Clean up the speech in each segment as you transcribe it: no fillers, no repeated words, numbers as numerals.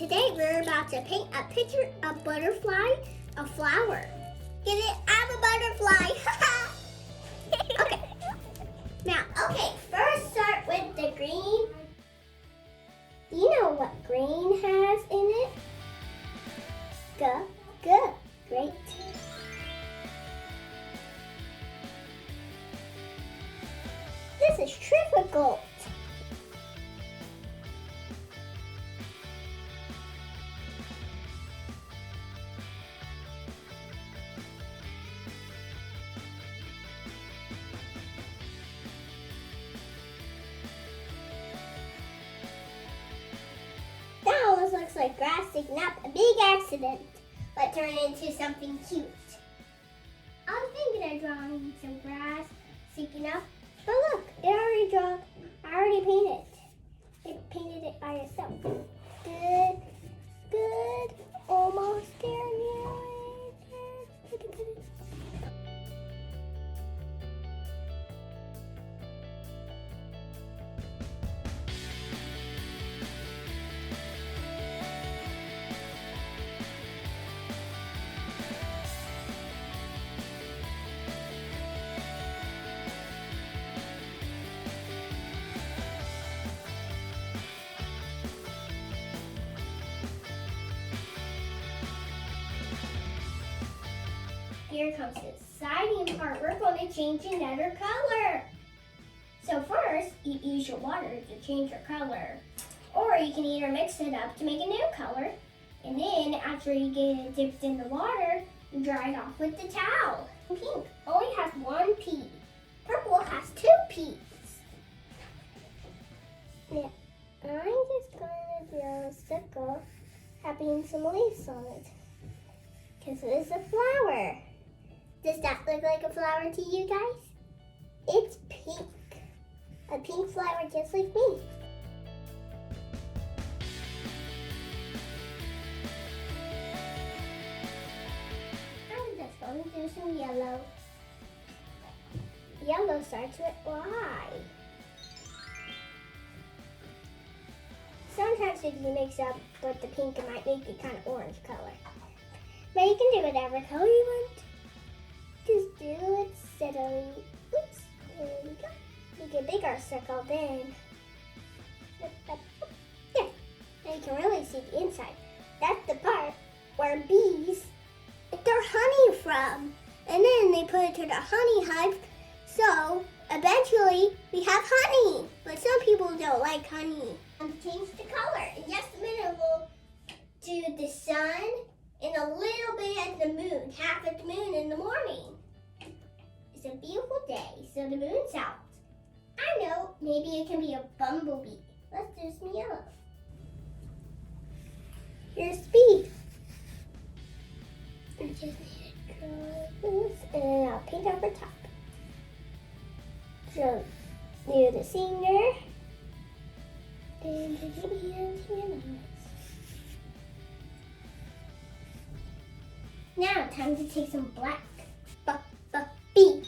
Today we're about to paint a picture of butterfly, a flower. Get it? I'm a butterfly. Okay. Now, first start with the green. Do you know what green has in it? Good. Great. This is trifficult. That almost looks like grass sticking up. A big accident, but turned into something cute. I was thinking of drawing some grass sticking up, but look, I already painted it. It painted it by itself. Good. Almost there now. Here comes the exciting part. We're going to change another color. So first, you use your water to change your color. Or you can either mix it up to make a new color. And then after you get it dipped in the water, you dry it off with the towel. Pink only has one P. Purple has two P's. Now, I'm just going to draw a circle having some leaves on it. Because it is a flower. Does that look like a flower to you guys? It's pink. A pink flower just like me. I'm just going to do some yellow. Yellow starts with Y. Sometimes if you mix up with the pink, it might make it kind of orange color. But you can do whatever color you want. Just do it steadily. Oops, there we go. Make a bigger circle then. There. Now you can really see the inside. That's the part where bees get their honey from. And then they put it to the honey hive. So eventually we have honey. But some people don't like honey. Change the color. In just a minute we'll do the sun and a little bit of the moon. Half of the moon in the morning. It's a beautiful day, so the moon's out. I know, maybe it can be a bumblebee. Let's do some yellow. Here's speed. I just need to draw this, and then I'll paint over top. So, do the singer, and the hands. Now, time to take some black. B.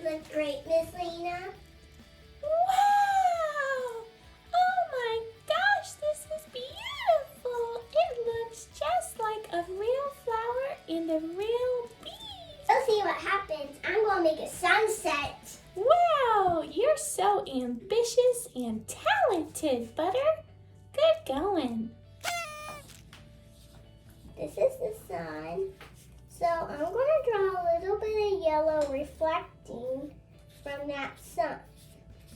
Looks great, Miss Lena. Wow! Oh my gosh, this is beautiful. It looks just like a real flower and a real bee. Let's see what happens. I'm going to make a sunset. Wow, you're so ambitious and talented, Butter. Good going. This is the sun. So I'm going to draw a little bit of yellow reflecting from that sun.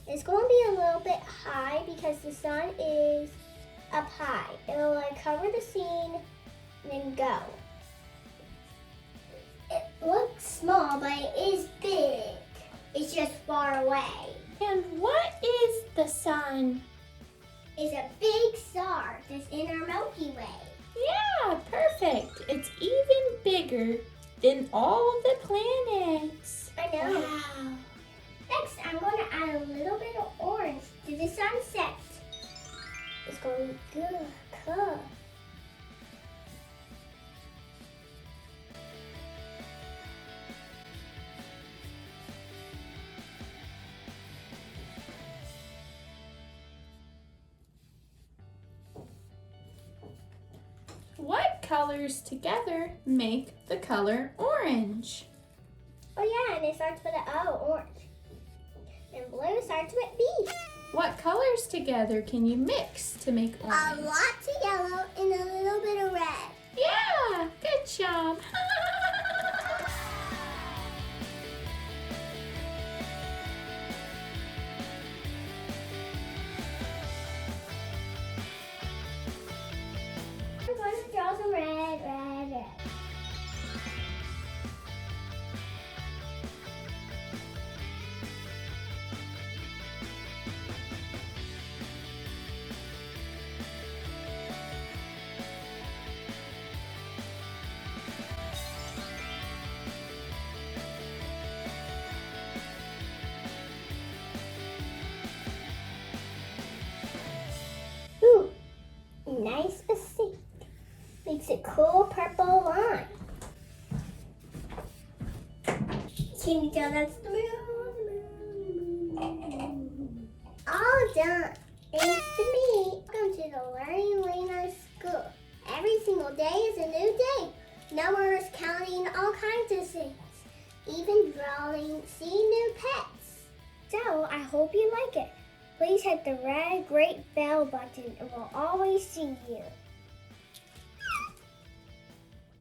It's going to be a little bit high because the sun is up high. It'll cover the scene and then go. It looks small, but it is big. It's just far away. And what is the sun? It's a big star that's in our Milky Way. Yeah, perfect. It's even bigger than all the planets. I know. Wow. Next, I'm going to add a little bit of orange to the sunset. It's going to be good. Cool. colors together make the color orange? Oh yeah, and it starts with an O, orange. And blue starts with B. What colors together can you mix to make A orange? lot of yellow and a little bit of red. Yeah, good job. I'm going to draw some red, red, red. Ooh, nice mistake. Makes a cool purple line. Can you tell that's the moon? All done. Thanks to me. Welcome to the Learning Lena School. Every single day is a new day. Numbers, counting, all kinds of things. Even drawing, seeing new pets. So, I hope you like it. Please hit the red great bell button and we'll always see you.